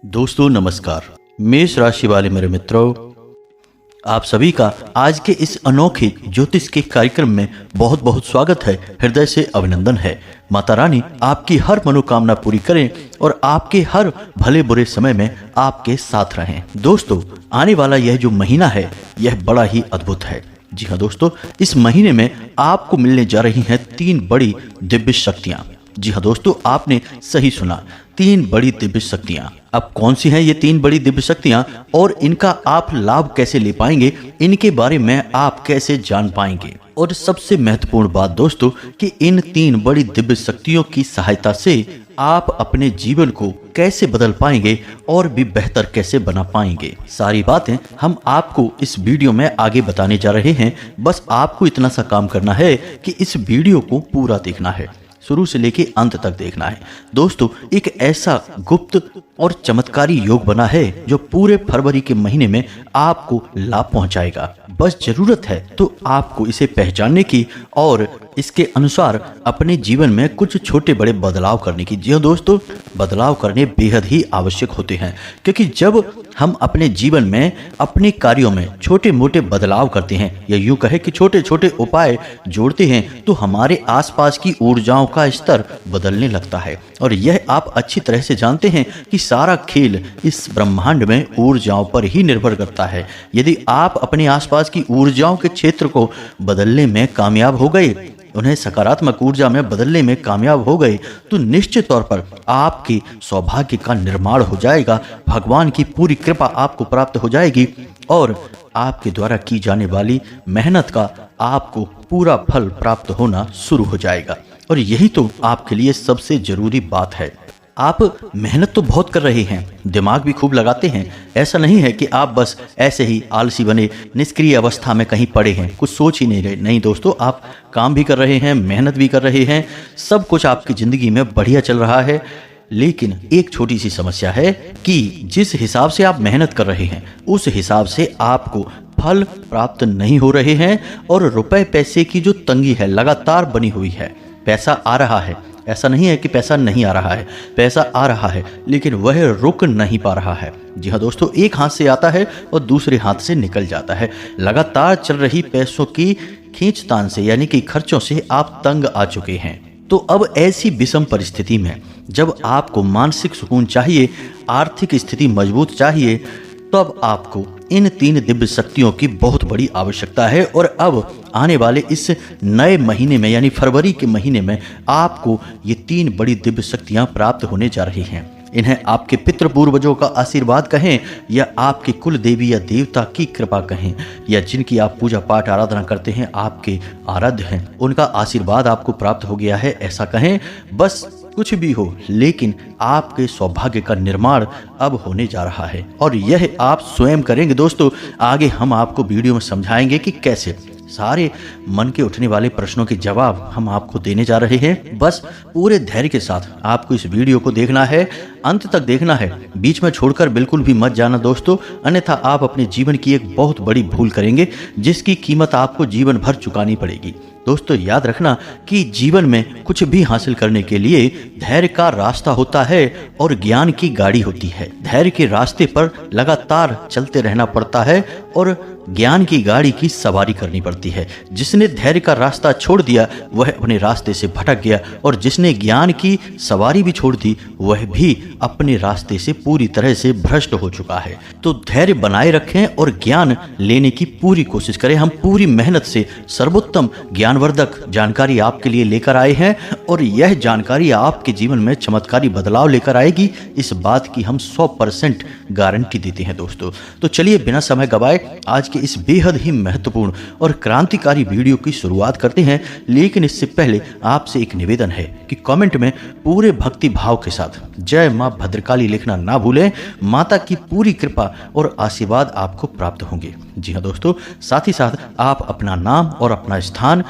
दोस्तों नमस्कार। मेष राशि वाले मेरे मित्रों, आप सभी का आज के इस अनोखे ज्योतिष के कार्यक्रम में बहुत बहुत स्वागत है। हृदय से अभिनंदन है। माता रानी आपकी हर मनोकामना पूरी करें और आपके हर भले बुरे समय में आपके साथ रहें। दोस्तों, आने वाला यह जो महीना है यह बड़ा ही अद्भुत है। जी हाँ दोस्तों, इस महीने में आपको मिलने जा रही हैं 3 बड़ी दिव्य शक्तियां। जी हाँ दोस्तों, आपने सही सुना, 3 बड़ी दिव्य शक्तियां। अब कौन सी हैं ये 3 बड़ी दिव्य शक्तियां और इनका आप लाभ कैसे ले पाएंगे, इनके बारे में आप कैसे जान पाएंगे। और सबसे महत्वपूर्ण बात दोस्तों कि इन 3 बड़ी दिव्य शक्तियों की सहायता से आप अपने जीवन को कैसे बदल पाएंगे और भी बेहतर कैसे बना पाएंगे। सारी बातें हम आपको इस वीडियो में आगे बताने जा रहे हैं। बस आपको इतना सा काम करना है कि इस वीडियो को पूरा देखना है, शुरू से लेके अंत तक देखना है। दोस्तों, एक ऐसा गुप्त और चमत्कारी योग बना है जो पूरे फरवरी के महीने में आपको लाभ पहुंचाएगा। बस जरूरत है तो आपको इसे पहचानने की और इसके अनुसार अपने जीवन में कुछ छोटे बड़े बदलाव करने की। जी हाँ दोस्तों, बदलाव करने बेहद ही आवश्यक होते हैं, क्योंकि जब हम अपने जीवन में अपने कार्यों में छोटे मोटे बदलाव करते हैं या यूं कहे कि छोटे छोटे उपाय जोड़ते हैं तो हमारे आसपास की ऊर्जाओं का स्तर बदलने लगता है। और यह आप अच्छी तरह से जानते हैं कि सारा खेल इस ब्रह्मांड में ऊर्जाओं पर ही निर्भर करता है। यदि आप अपने आसपास की ऊर्जाओं के क्षेत्र को बदलने में कामयाब हो गए, उन्हें सकारात्मक ऊर्जा में बदलने में कामयाब हो गए, तो निश्चित तौर पर आपके सौभाग्य का निर्माण हो जाएगा। भगवान की पूरी कृपा आपको प्राप्त हो जाएगी और आपके द्वारा की जाने वाली मेहनत का आपको पूरा फल प्राप्त होना शुरू हो जाएगा। और यही तो आपके लिए सबसे जरूरी बात है। आप मेहनत तो बहुत कर रहे हैं, दिमाग भी खूब लगाते हैं। ऐसा नहीं है कि आप बस ऐसे ही आलसी बने निष्क्रिय अवस्था में कहीं पड़े हैं, कुछ सोच ही नहीं रहे। नहीं दोस्तों, आप काम भी कर रहे हैं, मेहनत भी कर रहे हैं, सब कुछ आपकी ज़िंदगी में बढ़िया चल रहा है। लेकिन एक छोटी सी समस्या है कि जिस हिसाब से आप मेहनत कर रहे हैं उस हिसाब से आपको फल प्राप्त नहीं हो रहे हैं और रुपए पैसे की जो तंगी है लगातार बनी हुई है। पैसा आ रहा है, ऐसा नहीं है कि पैसा नहीं आ रहा है, पैसा आ रहा है, लेकिन वह रुक नहीं पा रहा है। जी हाँ दोस्तों, एक हाथ से आता है और दूसरे हाथ से निकल जाता है। लगातार चल रही पैसों की खींचतान से यानी कि खर्चों से आप तंग आ चुके हैं। तो अब ऐसी विषम परिस्थिति में जब आपको मानसिक सुकून चाहिए, आर्थिक स्थिति मजबूत चाहिए, तो अब आपको इन 3 दिव्य शक्तियों की बहुत बड़ी आवश्यकता है। और अब आने वाले इस नए महीने में यानी फरवरी के महीने में आपको ये 3 बड़ी दिव्य शक्तियां प्राप्त होने जा रही हैं। इन्हें आपके पितृ पूर्वजों का आशीर्वाद कहें या आपके कुल देवी या देवता की कृपा कहें या जिनकी आप पूजा पाठ आराधना करते हैं, आपके आराध्य हैं, उनका आशीर्वाद आपको प्राप्त हो गया है, ऐसा कहें। बस कुछ भी हो, लेकिन आपके सौभाग्य का निर्माण अब होने जा रहा है और यह आप स्वयं करेंगे। दोस्तों, आगे हम आपको वीडियो में समझाएंगे कि कैसे। सारे मन के उठने वाले प्रश्नों के जवाब हम आपको देने जा रहे हैं। बस पूरे धैर्य के साथ आपको इस वीडियो को देखना है, अंत तक देखना है, बीच में छोड़कर बिल्कुल भी मत जाना दोस्तों, अन्यथा आप अपने जीवन की एक बहुत बड़ी भूल करेंगे जिसकी कीमत आपको जीवन भर चुकानी पड़ेगी। दोस्तों, याद रखना कि जीवन में कुछ भी हासिल करने के लिए धैर्य का रास्ता होता है और ज्ञान की गाड़ी होती है। धैर्य के रास्ते पर लगातार चलते रहना पड़ता है और ज्ञान की गाड़ी की सवारी करनी पड़ती है। जिसने धैर्य का रास्ता छोड़ दिया वह अपने रास्ते से भटक गया और जिसने ज्ञान की सवारी भी छोड़ दी वह भी अपने रास्ते से पूरी तरह से भ्रष्ट हो चुका है। तो धैर्य बनाए रखें और ज्ञान लेने की पूरी कोशिश करें। हम पूरी मेहनत से सर्वोत्तम ज्ञानवर्धक जानकारी आपके लिए लेकर आए हैं और यह जानकारी आपके जीवन में चमत्कारी बदलाव लेकर आएगी, इस बात की हम 100% गारंटी देते हैं दोस्तों। तो चलिए बिना समय गवाए आज के इस बेहद ही महत्वपूर्ण और क्रांतिकारी वीडियो की शुरुआत करते हैं। लेकिन इससे पहले आपसे एक निवेदन है कि कमेंट में पूरे भक्ति भाव के साथ जय मां भद्रकाली लिखना ना भूलें। माता की पूरी कृपा और आशीर्वाद आपको प्राप्त होंगे। जी हाँ दोस्तों, साथ ही साथ आप अपना नाम और अपना स्थान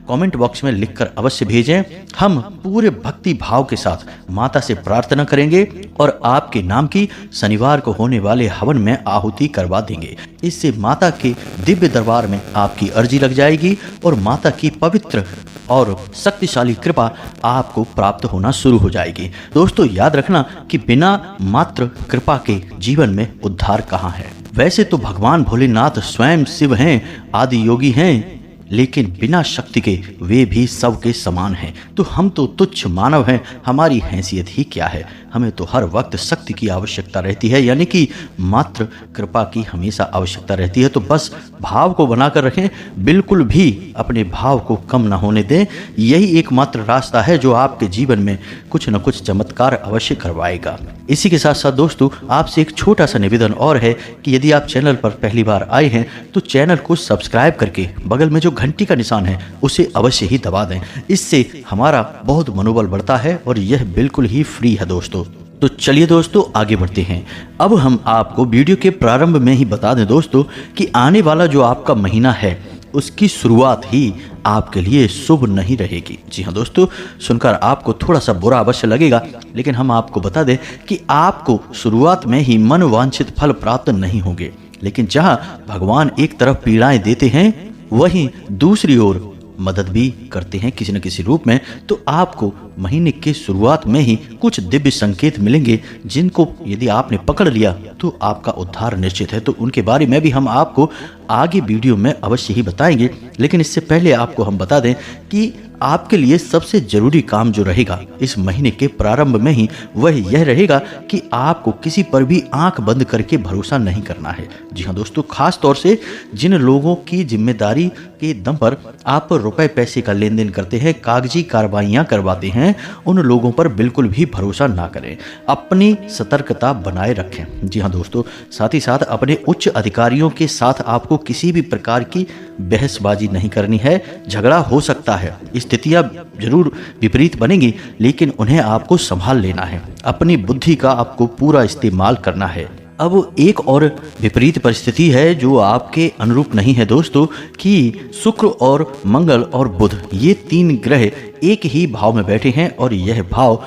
कमेंट बॉक्स में लिखकर अवश्य भेजें। हम पूरे भक्ति भाव के साथ माता से प्रार्थना करेंगे और आपके नाम की शनिवार को होने वाले हवन में आहुति करवा देंगे। इससे माता के दिव्य दरबार में आपकी अर्जी लग जाएगी और माता की पवित्र और शक्तिशाली कृपा आपको प्राप्त होना शुरू हो जाएगी। दोस्तों याद रखना कि बिना मात्र कृपा के जीवन में उद्धार कहाँ है। वैसे तो भगवान भोलेनाथ स्वयं शिव हैं, आदि योगी हैं, लेकिन बिना शक्ति के वे भी सबके समान हैं। तो हम तो तुच्छ मानव हैं, हमारी हैसियत ही क्या है। हमें तो हर वक्त शक्ति की आवश्यकता रहती है, यानी कि मात्र कृपा की हमेशा आवश्यकता रहती है। तो बस भाव को बनाकर रखें, बिल्कुल भी अपने भाव को कम ना होने दें। यही एकमात्र रास्ता है जो आपके जीवन में कुछ न कुछ चमत्कार अवश्य करवाएगा। इसी के साथ साथ दोस्तों आपसे एक छोटा सा निवेदन और है कि यदि आप चैनल पर पहली बार आए हैं तो चैनल को सब्सक्राइब करके बगल में जो घंटी का निशान है उसे अवश्य ही दबा दें। इससे हमारा बहुत मनोबल बढ़ता है और यह बिल्कुल ही फ्री है दोस्तों। तो चलिए दोस्तों आगे बढ़ते हैं। अब हम आपको वीडियो के प्रारंभ में ही बता दें दोस्तों कि आने वाला जो आपका महीना है उसकी शुरुआत ही आपके लिए शुभ नहीं रहेगी। जी हाँ दोस्तों, सुनकर आपको थोड़ा सा बुरा अवश्य लगेगा, लेकिन हम आपको बता दें कि आपको शुरुआत में ही मनोवांछित फल प्राप्त नहीं होंगे। लेकिन जहाँ भगवान एक तरफ पीड़ाएं देते हैं वहीं दूसरी ओर मदद भी करते हैं किसी न किसी रूप में। तो आपको महीने के शुरुआत में ही कुछ दिव्य संकेत मिलेंगे जिनको यदि आपने पकड़ लिया तो आपका उद्धार निश्चित है। तो उनके बारे में भी हम आपको आगे वीडियो में अवश्य ही बताएंगे। लेकिन इससे पहले आपको हम बता दें कि आपके लिए सबसे जरूरी काम जो रहेगा इस महीने के प्रारंभ में ही वह यह रहेगा कि आपको किसी पर भी आंख बंद करके भरोसा नहीं करना है। जी हाँ दोस्तों, खास तौर से जिन लोगों की जिम्मेदारी के दम पर आप रुपए पैसे का लेन देन करते हैं, कागजी कार्रवाइयां करवाते हैं, उन लोगों पर बिल्कुल भी भरोसा ना करें। अपनी सतर्कता बनाए रखें। जी हाँ दोस्तों, साथ ही साथ अपने उच्च अधिकारियों के साथ आपको किसी भी प्रकार की बहसबाजी नहीं करनी है। झगड़ा हो सकता है, स्थितियां जरूर विपरीत बनेंगी, लेकिन उन्हें आपको संभाल लेना है। अपनी बुद्धि का आपको पूरा इस्तेमाल करना है। अब एक और विपरीत परिस्थिति है जो आपके अनुरूप नहीं है दोस्तों, कि शुक्र और मंगल और बुध ये तीन ग्रह एक ही भाव में बैठे हैं और यह भाव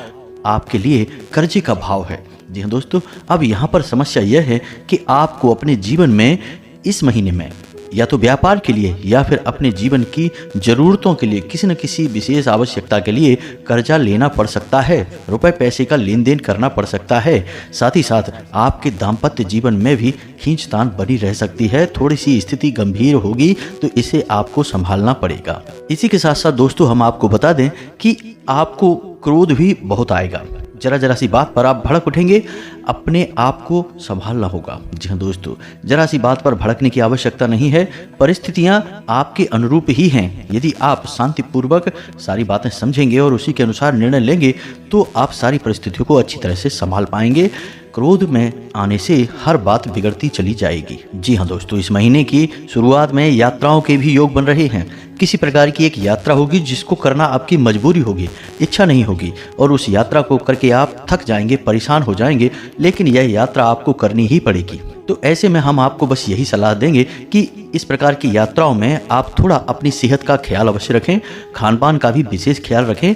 आपके लिए कर्जे का भाव है। जी हाँ दोस्तों, अब यहाँ पर समस्या यह है कि आपको अपने जीवन में इस महीने में या तो व्यापार के लिए या फिर अपने जीवन की जरूरतों के लिए किसी न किसी विशेष आवश्यकता के लिए कर्जा लेना पड़ सकता है, रुपए पैसे का लेन देन करना पड़ सकता है। साथ ही साथ आपके दाम्पत्य जीवन में भी खींचतान बनी रह सकती है। थोड़ी सी स्थिति गंभीर होगी तो इसे आपको संभालना पड़ेगा। इसी के साथ साथ दोस्तों हम आपको बता दें कि आपको क्रोध भी बहुत आएगा। जरा जरा सी बात पर आप भड़क उठेंगे, अपने आप को संभालना होगा। जी हाँ दोस्तों, जरा सी बात पर भड़कने की आवश्यकता नहीं है। परिस्थितियां आपके अनुरूप ही हैं। यदि आप शांतिपूर्वक सारी बातें समझेंगे और उसी के अनुसार निर्णय लेंगे तो आप सारी परिस्थितियों को अच्छी तरह से संभाल पाएंगे। क्रोध में आने से हर बात बिगड़ती चली जाएगी। जी हाँ दोस्तों, इस महीने की शुरुआत में यात्राओं के भी योग बन रहे हैं। किसी प्रकार की एक यात्रा होगी जिसको करना आपकी मजबूरी होगी, इच्छा नहीं होगी, और उस यात्रा को करके आप थक जाएंगे, परेशान हो जाएंगे, लेकिन यह यात्रा आपको करनी ही पड़ेगी। तो ऐसे में हम आपको बस यही सलाह देंगे कि इस प्रकार की यात्राओं में आप थोड़ा अपनी सेहत का ख्याल अवश्य रखें, खान पान का भी विशेष ख्याल रखें।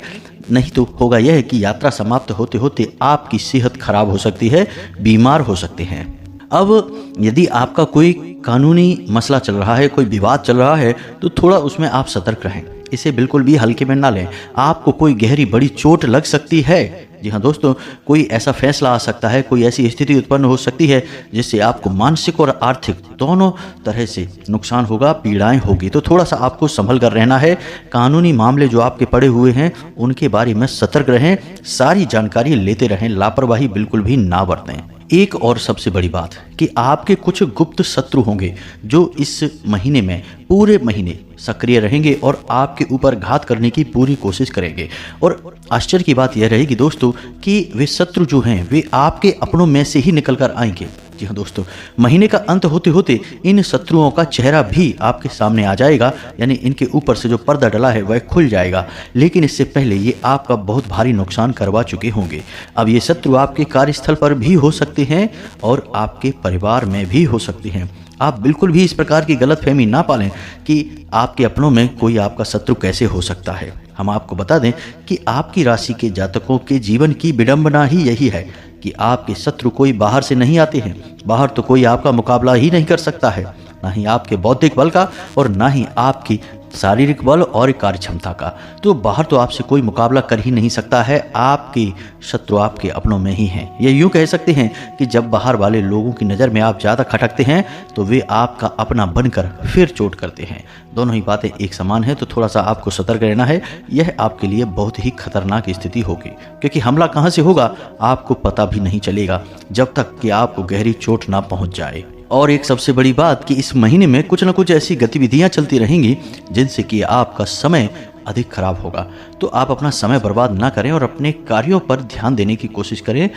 नहीं तो होगा यह कि यात्रा समाप्त होते होते आपकी सेहत खराब हो सकती है, बीमार हो सकते हैं। अब यदि आपका कोई कानूनी मसला चल रहा है, कोई विवाद चल रहा है, तो थोड़ा उसमें आप सतर्क रहें। इसे बिल्कुल भी हल्के में ना लें। आपको कोई गहरी बड़ी चोट लग सकती है। जी हाँ दोस्तों, कोई ऐसा फैसला आ सकता है, कोई ऐसी स्थिति उत्पन्न हो सकती है जिससे आपको मानसिक और आर्थिक दोनों तरह से नुकसान होगा, पीड़ाएं होगी। तो थोड़ा सा आपको संभल कर रहना है। कानूनी मामले जो आपके पड़े हुए हैं उनके बारे में सतर्क रहें, सारी जानकारी लेते रहें, लापरवाही बिल्कुल भी ना बरतें। एक और सबसे बड़ी बात कि आपके कुछ गुप्त शत्रु होंगे जो इस महीने में पूरे महीने सक्रिय रहेंगे और आपके ऊपर घात करने की पूरी कोशिश करेंगे। और आश्चर्य की बात यह रहेगी दोस्तों कि वे शत्रु जो हैं वे आपके अपनों में से ही निकल कर आएंगे। जी हाँ दोस्तों, महीने का अंत होते होते इन शत्रुओं का चेहरा भी आपके सामने आ जाएगा, यानी इनके ऊपर से जो पर्दा डला है वह खुल जाएगा। लेकिन इससे पहले ये आपका बहुत भारी नुकसान करवा चुके होंगे। अब ये शत्रु आपके कार्यस्थल पर भी हो सकते हैं और आपके परिवार में भी हो सकते हैं। आप बिल्कुल भी इस प्रकार की गलतफहमी ना पालें कि आपके अपनों में कोई आपका शत्रु कैसे हो सकता है। हम आपको बता दें कि आपकी राशि के जातकों के जीवन की विडंबना ही यही है कि आपके शत्रु कोई बाहर से नहीं आते हैं। बाहर तो कोई आपका मुकाबला ही नहीं कर सकता है, ना ही आपके बौद्धिक बल का और ना ही आपकी शारीरिक बल और कार्य क्षमता का। तो बाहर तो आपसे कोई मुकाबला कर ही नहीं सकता है। आपके शत्रु आपके अपनों में ही हैं। ये यूँ कह सकते हैं कि जब बाहर वाले लोगों की नज़र में आप ज़्यादा खटकते हैं तो वे आपका अपना बनकर फिर चोट करते हैं। दोनों ही बातें एक समान है, तो थोड़ा सा आपको सतर्क रहना है। यह आपके लिए बहुत ही खतरनाक स्थिति होगी, क्योंकि हमला कहाँ से होगा आपको पता भी नहीं चलेगा जब तक कि आपको गहरी चोट ना पहुँच जाए। और एक सबसे बड़ी बात कि इस महीने में कुछ न कुछ ऐसी गतिविधियां चलती रहेंगी जिनसे कि आपका समय अधिक खराब होगा। तो आप अपना समय बर्बाद ना करें और अपने कार्यों पर ध्यान देने की कोशिश करें।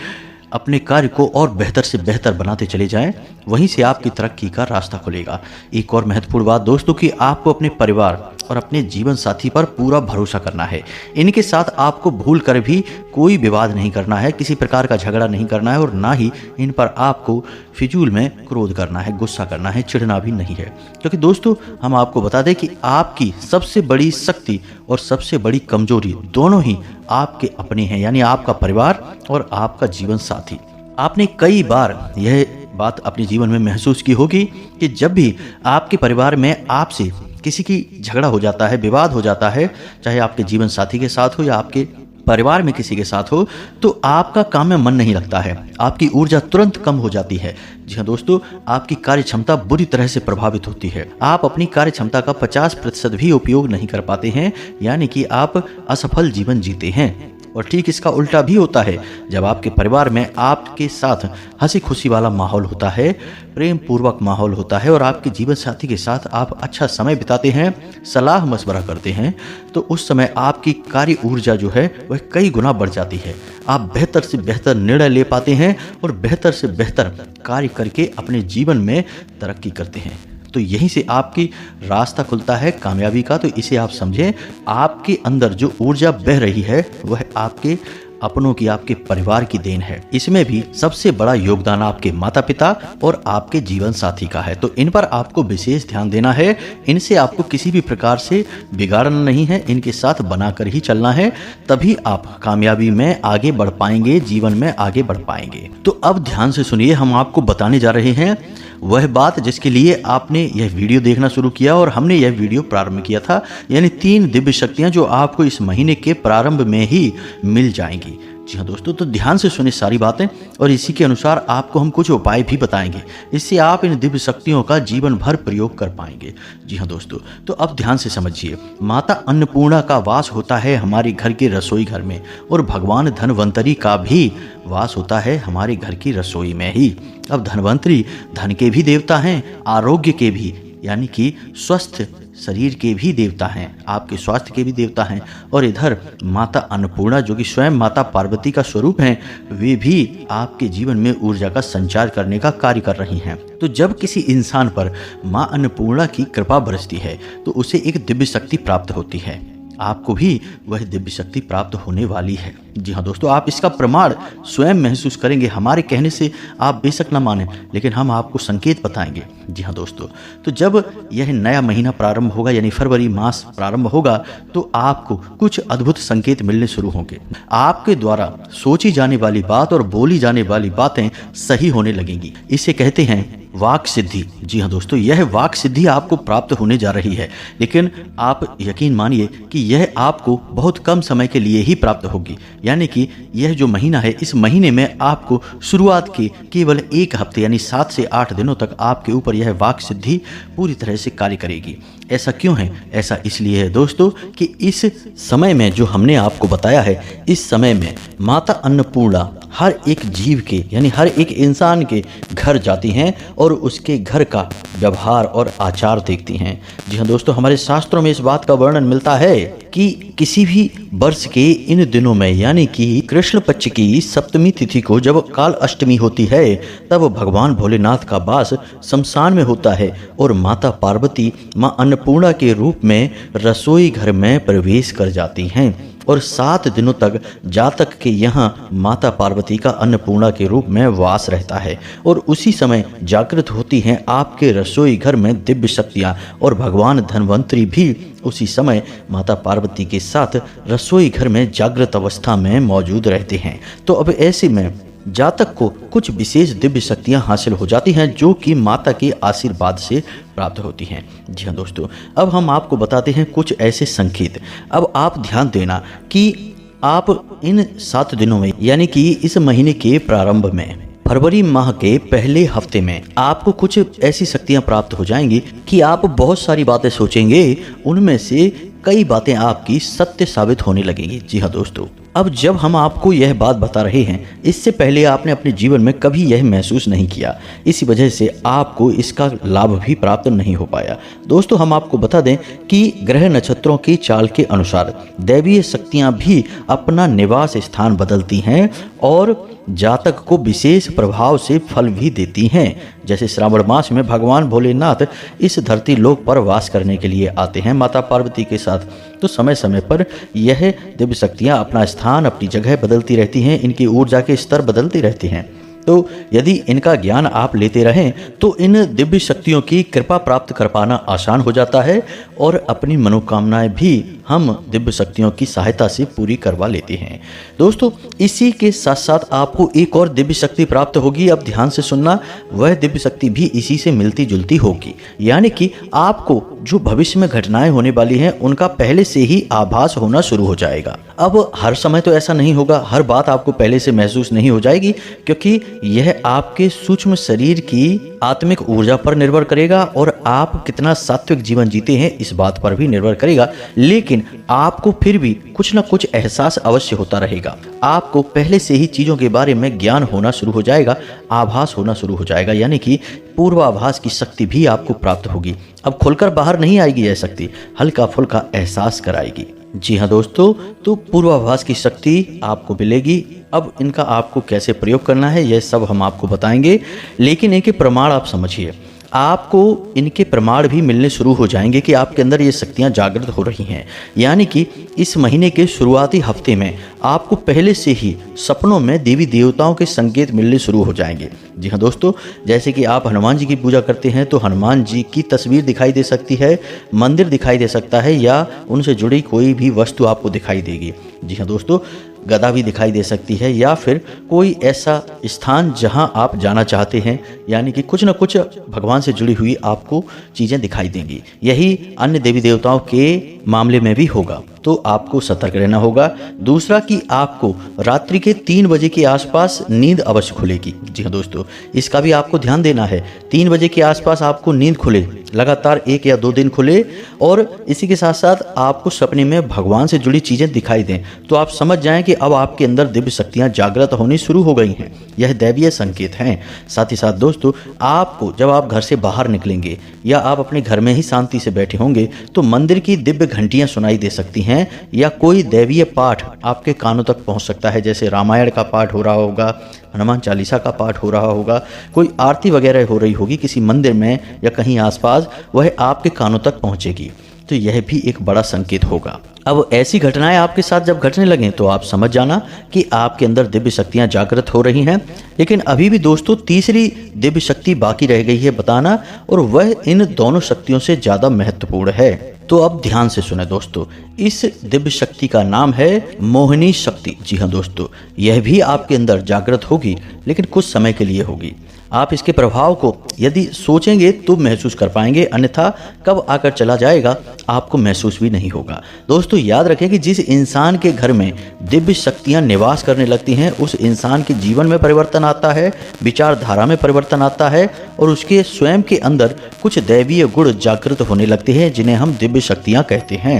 अपने कार्य को और बेहतर से बेहतर बनाते चले जाएं, वहीं से आपकी तरक्की का रास्ता खुलेगा। एक और महत्वपूर्ण बात दोस्तों कि आपको अपने परिवार और अपने जीवन साथी पर पूरा भरोसा करना है। इनके साथ आपको भूल कर भी कोई विवाद नहीं करना है, किसी प्रकार का झगड़ा नहीं करना है और ना ही इन पर आपको फिजूल में क्रोध करना है, गुस्सा करना है, चिढ़ना भी नहीं है। क्योंकि दोस्तों हम आपको बता दें कि आपकी सबसे बड़ी शक्ति और सबसे बड़ी कमजोरी दोनों ही आपके अपने हैं, यानी आपका परिवार और आपका जीवन साथी। आपने कई बार यह बात अपने जीवन में महसूस की होगी कि जब भी आपके परिवार में आपसे किसी की झगड़ा हो जाता है, विवाद हो जाता है, चाहे आपके जीवन साथी के साथ हो या आपके परिवार में किसी के साथ हो, तो आपका काम में मन नहीं लगता है, आपकी ऊर्जा तुरंत कम हो जाती है। जी हाँ दोस्तों, आपकी कार्य क्षमता बुरी तरह से प्रभावित होती है। आप अपनी कार्य क्षमता का 50% भी उपयोग नहीं कर पाते हैं, यानी कि आप असफल जीवन जीते हैं। और ठीक इसका उल्टा भी होता है। जब आपके परिवार में आपके साथ हंसी खुशी वाला माहौल होता है, प्रेम पूर्वक माहौल होता है और आपके जीवन साथी के साथ आप अच्छा समय बिताते हैं, सलाह मशवरा करते हैं, तो उस समय आपकी कार्य ऊर्जा जो है वह कई गुना बढ़ जाती है। आप बेहतर से बेहतर निर्णय ले पाते हैं और बेहतर से बेहतर कार्य करके अपने जीवन में तरक्की करते हैं। तो यहीं से आपकी रास्ता खुलता है कामयाबी का। तो इसे आप समझें, आपके अंदर जो ऊर्जा बह रही है वह आपके अपनों की, आपके परिवार की देन है। इसमें भी सबसे बड़ा योगदान आपके माता पिता और आपके जीवन साथी का है। तो इन पर आपको विशेष ध्यान देना है। इनसे आपको किसी भी प्रकार से बिगाड़ना नहीं है, इनके साथ बनाकर ही चलना है, तभी आप कामयाबी में आगे बढ़ पाएंगे, जीवन में आगे बढ़ पाएंगे। तो अब ध्यान से सुनिए, हम आपको बताने जा रहे हैं वह बात जिसके लिए आपने यह वीडियो देखना शुरू किया और हमने यह वीडियो प्रारंभ किया था, यानी 3 दिव्य शक्तियां जो आपको इस महीने के प्रारंभ में ही मिल जाएंगी। जी हाँ दोस्तों, तो ध्यान से सुनिए सारी बातें और इसी के अनुसार आपको हम कुछ उपाय भी बताएंगे। इससे आप इन दिव्य शक्तियों का जीवन भर प्रयोग कर पाएंगे। जी हाँ दोस्तों, तो अब ध्यान से समझिए। माता अन्नपूर्णा का वास होता है हमारे घर के रसोई घर में और भगवान धनवंतरी का भी वास होता है हमारे घर की रसोई में ही। अब धनवंतरी धन के भी देवता हैं, आरोग्य के भी, यानी कि स्वस्थ शरीर के भी देवता हैं, आपके स्वास्थ्य के भी देवता हैं। और इधर माता अन्नपूर्णा जो कि स्वयं माता पार्वती का स्वरूप हैं, वे भी आपके जीवन में ऊर्जा का संचार करने का कार्य कर रही हैं। तो जब किसी इंसान पर माँ अन्नपूर्णा की कृपा बरसती है तो उसे एक दिव्य शक्ति प्राप्त होती है। आपको भी वह दिव्य शक्ति प्राप्त होने वाली है। जी हाँ दोस्तों, आप इसका प्रमाण स्वयं महसूस करेंगे। हमारे कहने से आप बेशक न माने, लेकिन हम आपको संकेत बताएंगे। जी हाँ दोस्तों, तो जब यह नया महीना प्रारंभ होगा, यानी फरवरी मास प्रारंभ होगा, तो आपको कुछ अद्भुत संकेत मिलने शुरू होंगे। आपके द्वारा सोची जाने वाली बात और बोली जाने वाली बातें सही होने लगेंगी। इसे कहते हैं वाक सिद्धि। जी हाँ दोस्तों, यह वाक सिद्धि आपको प्राप्त होने जा रही है, लेकिन आप यकीन मानिए कि यह आपको बहुत कम समय के लिए ही प्राप्त होगी। यानी कि यह जो महीना है, इस महीने में आपको शुरुआत के केवल 1 हफ्ते यानी 7 से 8 दिनों तक आपके ऊपर यह वाक सिद्धि पूरी तरह से कार्य करेगी। ऐसा क्यों है? ऐसा इसलिए है दोस्तों कि इस समय में जो हमने आपको बताया है, इस समय में माता अन्नपूर्णा हर एक जीव के, यानी हर एक इंसान के घर जाती हैं और उसके घर का व्यवहार और आचार देखती हैं। जी हाँ दोस्तों, हमारे शास्त्रों में इस बात का वर्णन मिलता है कि किसी भी वर्ष के इन दिनों में, यानी कि कृष्ण पक्ष की सप्तमी तिथि को जब काल अष्टमी होती है, तब भगवान भोलेनाथ का वास शमशान में होता है और माता पार्वती माँ अन्नपूर्णा के रूप में रसोई घर में प्रवेश कर जाती हैं। और 7 दिनों तक जातक के यहाँ माता पार्वती का अन्नपूर्णा के रूप में वास रहता है और उसी समय जागृत होती हैं आपके रसोई घर में दिव्य शक्तियाँ और भगवान धन्वंतरी भी उसी समय माता पार्वती के साथ रसोई घर में जागृत अवस्था में मौजूद रहते हैं। तो अब ऐसे में जातक को कुछ विशेष दिव्य शक्तियां हासिल हो जाती हैं जो कि माता के आशीर्वाद से प्राप्त होती हैं। जी हाँ दोस्तों, अब हम आपको बताते हैं कुछ ऐसे संकेत। अब आप ध्यान देना कि आप इन 7 दिनों में यानी कि इस महीने के प्रारंभ में फरवरी माह के पहले हफ्ते में आपको कुछ ऐसी शक्तियां प्राप्त हो जाएंगी कि आप बहुत सारी बातें सोचेंगे, उनमें से कई बातें आपकी सत्य साबित होने लगेंगी। जी हाँ दोस्तों, अब जब हम आपको यह बात बता रहे हैं, इससे पहले आपने अपने जीवन में कभी यह महसूस नहीं किया, इसी वजह से आपको इसका लाभ भी प्राप्त नहीं हो पाया। दोस्तों, हम आपको बता दें कि ग्रह नक्षत्रों की चाल के अनुसार दैवीय शक्तियां भी अपना निवास स्थान बदलती हैं और जातक को विशेष प्रभाव से फल भी देती हैं। जैसे श्रावण मास में भगवान भोलेनाथ इस धरती लोक पर वास करने के लिए आते हैं माता पार्वती के साथ, तो समय समय पर यह दिव्य शक्तियाँ अपना स्थान अपनी जगह बदलती रहती हैं, इनकी ऊर्जा के स्तर बदलते रहते हैं। तो यदि इनका ज्ञान आप लेते रहें तो इन दिव्य शक्तियों की कृपा प्राप्त कर पाना आसान हो जाता है और अपनी मनोकामनाएं भी हम दिव्य शक्तियों की सहायता से पूरी करवा लेते हैं। दोस्तों, इसी के साथ साथ आपको एक और दिव्य शक्ति प्राप्त होगी। अब ध्यान से सुनना, वह दिव्य शक्ति भी इसी से मिलती जुलती होगी, यानी कि आपको जो भविष्य में घटनाएं होने वाली हैं उनका पहले से ही आभास होना शुरू हो जाएगा। अब हर समय तो ऐसा नहीं होगा, हर बात आपको पहले से महसूस नहीं हो जाएगी, क्योंकि यह आपके सूक्ष्म शरीर की आत्मिक ऊर्जा पर निर्भर करेगा और आप कितना सात्विक जीवन जीते हैं इस बात पर भी निर्भर करेगा। लेकिन आपको फिर भी कुछ ना कुछ एहसास अवश्य होता रहेगा। आपको पहले से ही चीज़ों के बारे में ज्ञान होना शुरू हो जाएगा, आभास होना शुरू हो जाएगा, यानी कि पूर्वाभास की शक्ति भी आपको प्राप्त होगी। अब खुलकर बाहर नहीं आएगी यह शक्ति, हल्का फुल्का एहसास कराएगी। जी हाँ दोस्तों, तो पूर्वाभास की शक्ति आपको मिलेगी। अब इनका आपको कैसे प्रयोग करना है यह सब हम आपको बताएंगे, लेकिन इनके प्रमाण आप समझिए। आपको इनके प्रमाण भी मिलने शुरू हो जाएंगे कि आपके अंदर ये शक्तियाँ जागृत हो रही हैं, यानी कि इस महीने के शुरुआती हफ्ते में आपको पहले से ही सपनों में देवी देवताओं के संकेत मिलने शुरू हो जाएंगे। जी हाँ दोस्तों, जैसे कि आप हनुमान जी की पूजा करते हैं तो हनुमान जी की तस्वीर दिखाई दे सकती है, मंदिर दिखाई दे सकता है, या उनसे जुड़ी कोई भी वस्तु आपको दिखाई देगी। जी हाँ दोस्तों, गदा भी दिखाई दे सकती है, या फिर कोई ऐसा स्थान जहां आप जाना चाहते हैं, यानी कि कुछ न कुछ भगवान से जुड़ी हुई आपको चीज़ें दिखाई देंगी। यही अन्य देवी देवताओं के मामले में भी होगा, तो आपको सतर्क रहना होगा। दूसरा कि आपको रात्रि के 3 बजे के आसपास नींद अवश्य खुलेगी। जी हाँ दोस्तों, इसका भी आपको ध्यान देना है। 3 बजे के आसपास आपको नींद खुले, लगातार 1 या 2 दिन खुले, और इसी के साथ साथ आपको सपने में भगवान से जुड़ी चीज़ें दिखाई दें, तो आप समझ जाएं कि अब आपके अंदर दिव्य शक्तियाँ जागृत होनी शुरू हो गई हैं। यह दैवीय संकेत हैं। साथ ही साथ दोस्तों, आपको जब आप घर से बाहर निकलेंगे या आप अपने घर में ही शांति से बैठे होंगे तो मंदिर की दिव्य घंटियां सुनाई दे सकती हैं, या कोई दैवीय पाठ आपके कानों तक पहुंच सकता है। जैसे रामायण का पाठ हो रहा होगा, हनुमान चालीसा का पाठ हो रहा होगा, कोई आरती वगैरह हो रही होगी किसी मंदिर में या कहीं आसपास, वह आपके कानों तक पहुंचेगी। तो यह भी एक बड़ा संकेत होगा। अब ऐसी घटनाएं आपके साथ जब घटने लगें तो आप समझ जाना कि आपके अंदर दिव्य शक्तियां जागृत हो रही हैं। लेकिन अभी भी दोस्तों तीसरी दिव्य शक्ति बाकी रह गई है बताना, और वह इन दोनों शक्तियों से ज़्यादा महत्वपूर्ण है। तो अब ध्यान से सुने दोस्तों, इस दिव्य शक्ति का नाम है मोहिनी शक्ति। जी हाँ दोस्तों, यह भी आपके अंदर जागृत होगी, लेकिन कुछ समय के लिए होगी। आप इसके प्रभाव को यदि सोचेंगे तो महसूस कर पाएंगे, अन्यथा कब आकर चला जाएगा आपको महसूस भी नहीं होगा। दोस्तों याद रखें कि जिस इंसान के घर में दिव्य शक्तियां निवास करने लगती हैं उस इंसान के जीवन में परिवर्तन आता है, विचारधारा में परिवर्तन आता है, और उसके स्वयं के अंदर कुछ दैवीय गुण जागृत होने लगते हैं जिन्हें हम दिव्य शक्तियां कहते हैं।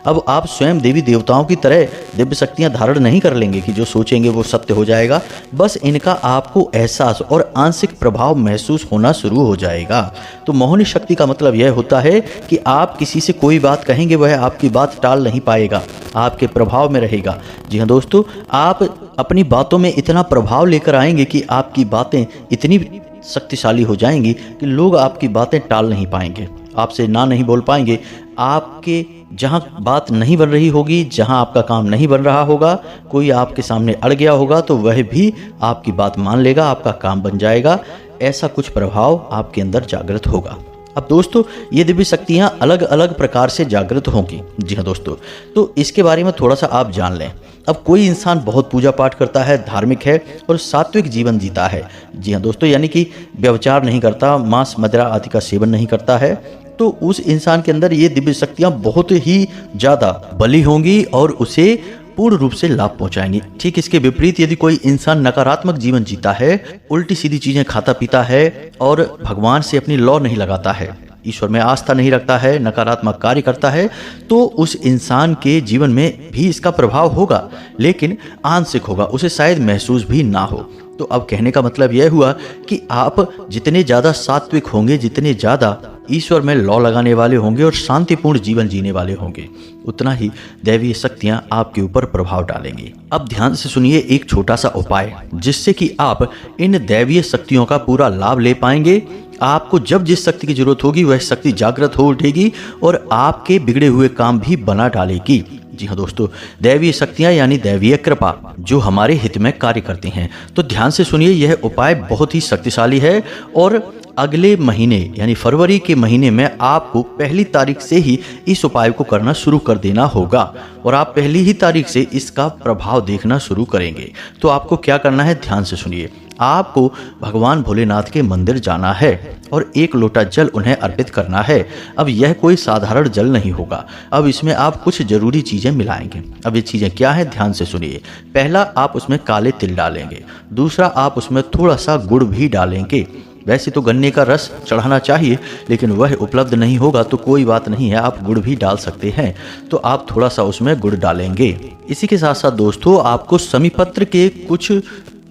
अब आप स्वयं देवी देवताओं की तरह दिव्य शक्तियां धारण नहीं कर लेंगे कि जो सोचेंगे वो सत्य हो जाएगा, बस इनका आपको एहसास और आंशिक प्रभाव महसूस होना शुरू हो जाएगा। तो मोहिनी शक्ति का मतलब यह होता है कि आप किसी से कोई बात कहेंगे वह आपकी बात टाल नहीं पाएगा, आपके प्रभाव में रहेगा। जी हाँ दोस्तों, आप अपनी बातों में इतना प्रभाव लेकर आएंगे कि आपकी बातें इतनी शक्तिशाली हो जाएंगी कि लोग आपकी बातें टाल नहीं पाएंगे, आपसे ना नहीं बोल पाएंगे, आपके जहाँ बात नहीं बन रही होगी, जहाँ आपका काम नहीं बन रहा होगा, कोई आपके सामने अड़ गया होगा तो वह भी आपकी बात मान लेगा, आपका काम बन जाएगा। ऐसा कुछ प्रभाव आपके अंदर जागृत होगा। अब दोस्तों, ये दिव्य शक्तियाँ अलग अलग प्रकार से जागृत होंगी। जी हाँ दोस्तों, तो इसके बारे में थोड़ा सा आप जान लें। अब कोई इंसान बहुत पूजा पाठ करता है, धार्मिक है और सात्विक जीवन जीता है। जी हाँ दोस्तों, यानी कि व्यभिचार नहीं करता, मांस मदिरा आदि का सेवन नहीं करता है, तो उस इंसान के अंदर ये दिव्य शक्तियाँ बहुत ही ज़्यादा बली होंगी और उसे पूर्ण रूप से लाभ पहुंचाएंगी। ठीक इसके विपरीत यदि कोई इंसान नकारात्मक जीवन जीता है, उल्टी सीधी चीजें खाता पीता है और भगवान से अपनी लौ नहीं लगाता है, ईश्वर में आस्था नहीं रखता है, नकारात्मक कार्य करता है, तो उस इंसान के जीवन में भी इसका प्रभाव होगा, लेकिन आंशिक होगा, उसे शायद महसूस भी ना हो। तो अब कहने का मतलब यह हुआ कि आप जितने ज़्यादा सात्विक होंगे, जितने ज़्यादा ईश्वर में लौ लगाने वाले होंगे और शांतिपूर्ण जीवन जीने वाले होंगे, उतना ही दैवीय शक्तियां आपके ऊपर प्रभाव डालेंगी। अब ध्यान से सुनिए एक छोटा सा उपाय, जिससे कि आप इन दैवीय शक्तियों का पूरा लाभ ले पाएंगे। आपको जब जिस शक्ति की जरूरत होगी वह शक्ति जागृत हो उठेगी और आपके बिगड़े हुए काम भी बना डालेगी। जी हाँ दोस्तों, दैवीय शक्तियाँ यानी दैवीय कृपा जो हमारे हित में कार्य करती हैं। तो ध्यान से सुनिए, यह उपाय बहुत ही शक्तिशाली है और अगले महीने यानी फरवरी के महीने में आपको पहली तारीख से ही इस उपाय को करना शुरू कर देना होगा और आप पहली ही तारीख से इसका प्रभाव देखना शुरू करेंगे। तो आपको क्या करना है, ध्यान से सुनिए। आपको भगवान भोलेनाथ के मंदिर जाना है और 1 लोटा जल उन्हें अर्पित करना है। अब यह कोई साधारण जल नहीं होगा, अब इसमें आप कुछ जरूरी चीजें मिलाएंगे। अब ये चीजें क्या है, ध्यान से सुनिए। पहला, आप उसमें काले तिल डालेंगे। दूसरा, आप उसमें थोड़ा सा गुड़ भी डालेंगे। वैसे तो गन्ने का रस चढ़ाना चाहिए, लेकिन वह उपलब्ध नहीं होगा तो कोई बात नहीं है, आप गुड़ भी डाल सकते हैं। तो आप थोड़ा सा उसमें गुड़ डालेंगे। इसी के साथ साथ दोस्तों, आपको समीपत्र के कुछ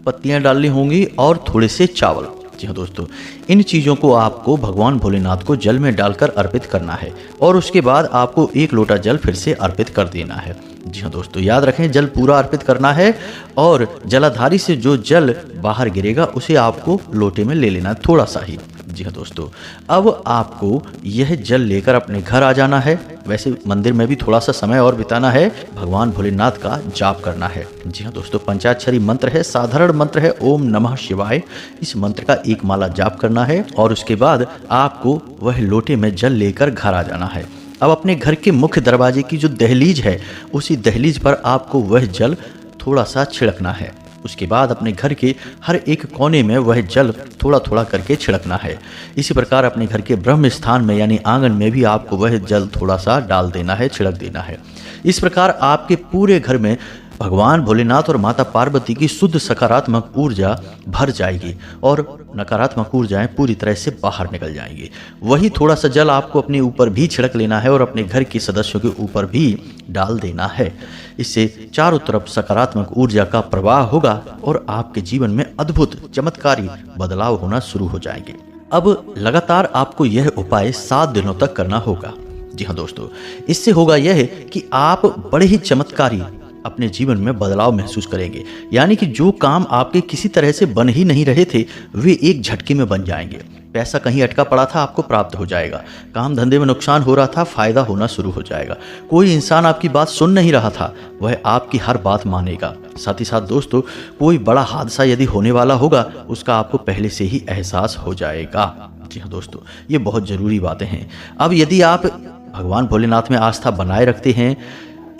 पत्तियां डालनी होंगी और थोड़े से चावल। जी हाँ दोस्तों, इन चीज़ों को आपको भगवान भोलेनाथ को जल में डालकर अर्पित करना है और उसके बाद आपको 1 लोटा जल फिर से अर्पित कर देना है। जी हाँ दोस्तों, याद रखें, जल पूरा अर्पित करना है और जलाधारी से जो जल बाहर गिरेगा उसे आपको लोटे में ले लेना है, थोड़ा सा ही। जी हाँ दोस्तों, अब आपको यह जल लेकर अपने घर आ जाना है। वैसे मंदिर में भी थोड़ा सा समय और बिताना है, भगवान भोलेनाथ का जाप करना है। जी हाँ दोस्तों, पंचाक्षरी मंत्र है, साधारण मंत्र है, ओम नमः शिवाय। इस मंत्र का 1 माला जाप करना है और उसके बाद आपको वह लोटे में जल लेकर घर आ जाना है। अब अपने घर के मुख्य दरवाजे की जो दहलीज है, उसी दहलीज पर आपको वह जल थोड़ा सा छिड़कना है। उसके बाद अपने घर के हर एक कोने में वह जल थोड़ा थोड़ा करके छिड़कना है। इसी प्रकार अपने घर के ब्रह्म स्थान में यानी आंगन में भी आपको वह जल थोड़ा सा डाल देना है, छिड़क देना है। इस प्रकार आपके पूरे घर में भगवान भोलेनाथ और माता पार्वती की शुद्ध सकारात्मक ऊर्जा भर जाएगी और नकारात्मक ऊर्जाएं पूरी तरह से बाहर निकल जाएंगी। वही थोड़ा सा जल आपको अपने ऊपर भी छिड़क लेना है और अपने घर के सदस्यों के ऊपर भी डाल देना है। इससे चारों तरफ सकारात्मक ऊर्जा का प्रवाह होगा और आपके जीवन में अद्भुत चमत्कारी बदलाव होना शुरू हो जाएंगे। अब लगातार आपको यह उपाय 7 दिनों तक करना होगा। जी हाँ दोस्तों, इससे होगा यह कि आप बड़े ही चमत्कारी अपने जीवन में बदलाव महसूस करेंगे। यानी कि जो काम आपके किसी तरह से बन ही नहीं रहे थे, वे एक झटके में बन जाएंगे। पैसा कहीं अटका पड़ा था, आपको प्राप्त हो जाएगा। काम धंधे में नुकसान हो रहा था, फायदा होना शुरू हो जाएगा। कोई इंसान आपकी बात सुन नहीं रहा था, वह आपकी हर बात मानेगा। साथ ही साथ दोस्तों, कोई बड़ा हादसा यदि होने वाला होगा, उसका आपको पहले से ही एहसास हो जाएगा। जी हाँ दोस्तों, ये बहुत जरूरी बातें हैं। अब यदि आप भगवान भोलेनाथ में आस्था बनाए रखते हैं,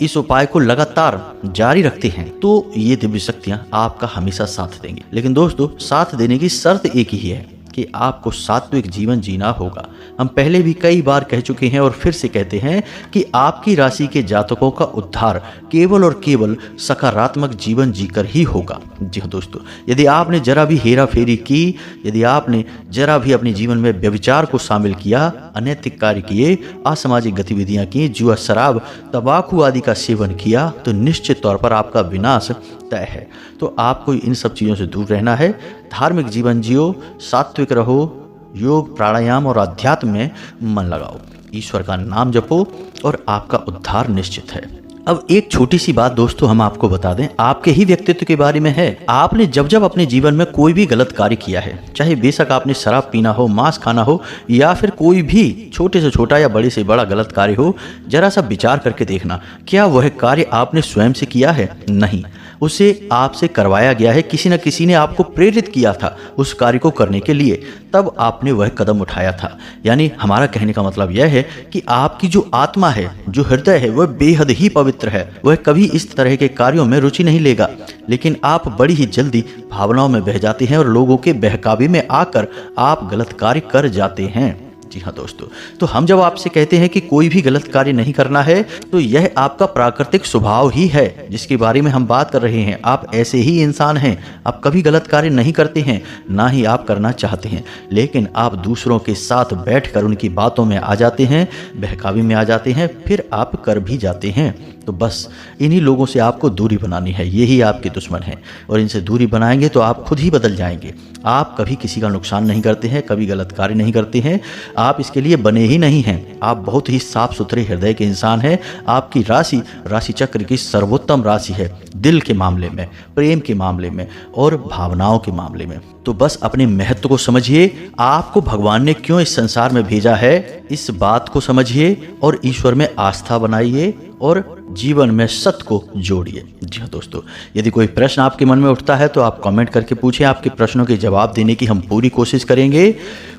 इस उपाय को लगातार जारी रखते हैं, तो ये दिव्य शक्तियां आपका हमेशा साथ देंगी। लेकिन दोस्तों, साथ देने की शर्त एक ही है कि आपको सात्विक जीवन जीना होगा। हम पहले भी कई बार कह चुके हैं और फिर से कहते हैं कि आपकी राशि के जातकों का उद्धार केवल और केवल सकारात्मक जीवन जीकर ही होगा। जी हाँ दोस्तों, यदि आपने जरा भी हेरा फेरी की, यदि आपने जरा भी अपने जीवन में व्यभिचार को शामिल किया, अनैतिक कार्य किए, असामाजिक गतिविधियां की, जुआ, शराब, तंबाकू आदि का सेवन किया, तो निश्चित तौर पर आपका विनाश तय है। तो आपको इन सब चीज़ों से दूर रहना है। धार्मिक जीवन जियो, सात्विक रहो, योग, प्राणायाम और अध्यात्म में मन लगाओ, ईश्वर का नाम जपो और आपका उद्धार निश्चित है। अब एक छोटी सी बात दोस्तों हम आपको बता दें, आपके ही व्यक्तित्व के बारे में है। आपने जब जब अपने जीवन में कोई भी गलत कार्य किया है, चाहे बेशक आपने शराब पीना हो, मांस खाना हो, या फिर कोई भी छोटे से छोटा या बड़े से बड़ा गलत कार्य हो, जरा सा विचार करके देखना, क्या वह कार्य आपने स्वयं से किया है? नहीं, उसे आपसे करवाया गया है। किसी न किसी ने आपको प्रेरित किया था उस कार्य को करने के लिए, तब आपने वह कदम उठाया था। यानी हमारा कहने का मतलब यह है कि आपकी जो आत्मा है, जो हृदय है, वह बेहद ही पवित्र है। वह कभी इस तरह के कार्यों में रुचि नहीं लेगा, लेकिन आप बड़ी ही जल्दी भावनाओं में बह जाते हैं और लोगों के बहकावे में आकर आप गलत कार्य कर जाते हैं। जी हाँ दोस्तों, तो हम जब आपसे कहते हैं कि कोई भी गलत कार्य नहीं करना है, तो यह आपका प्राकृतिक स्वभाव ही है जिसके बारे में हम बात कर रहे हैं। आप ऐसे ही इंसान हैं, आप कभी गलत कार्य नहीं करते हैं, ना ही आप करना चाहते हैं, लेकिन आप दूसरों के साथ बैठकर उनकी बातों में आ जाते हैं, बहकावे में आ जाते हैं, फिर आप कर भी जाते हैं। तो बस इन्हीं लोगों से आपको दूरी बनानी है, यही आपके दुश्मन हैं, और इनसे दूरी बनाएंगे तो आप खुद ही बदल जाएंगे। आप कभी किसी का नुकसान नहीं करते हैं, कभी गलत कार्य नहीं करते हैं, आप इसके लिए बने ही नहीं हैं। आप बहुत ही साफ सुथरे हृदय के इंसान हैं। आपकी राशि चक्र की सर्वोत्तम राशि है, दिल के मामले में, प्रेम के मामले में और भावनाओं के मामले में। तो बस अपने महत्व को समझिए, आपको भगवान ने क्यों इस संसार में भेजा है, इस बात को समझिए और ईश्वर में आस्था बनाइए और जीवन में सत्य को जोड़िए। जी हाँ दोस्तों, यदि कोई प्रश्न आपके मन में उठता है तो आप कमेंट करके पूछें। आपके प्रश्नों के जवाब देने की हम पूरी कोशिश करेंगे।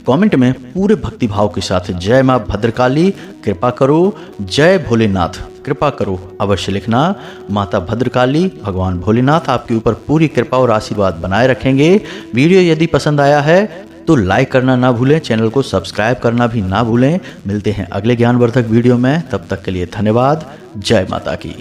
कमेंट में पूरे भक्तिभाव के साथ जय माँ भद्रकाली कृपा करो, जय भोलेनाथ कृपा करो अवश्य लिखना। माता भद्रकाली, भगवान भोलेनाथ आपके ऊपर पूरी कृपा और आशीर्वाद बनाए रखेंगे। वीडियो यदि पसंद आया है तो लाइक करना ना भूलें, चैनल को सब्सक्राइब करना भी ना भूलें। मिलते हैं अगले ज्ञानवर्धक वीडियो में, तब तक के लिए धन्यवाद। जय माता की।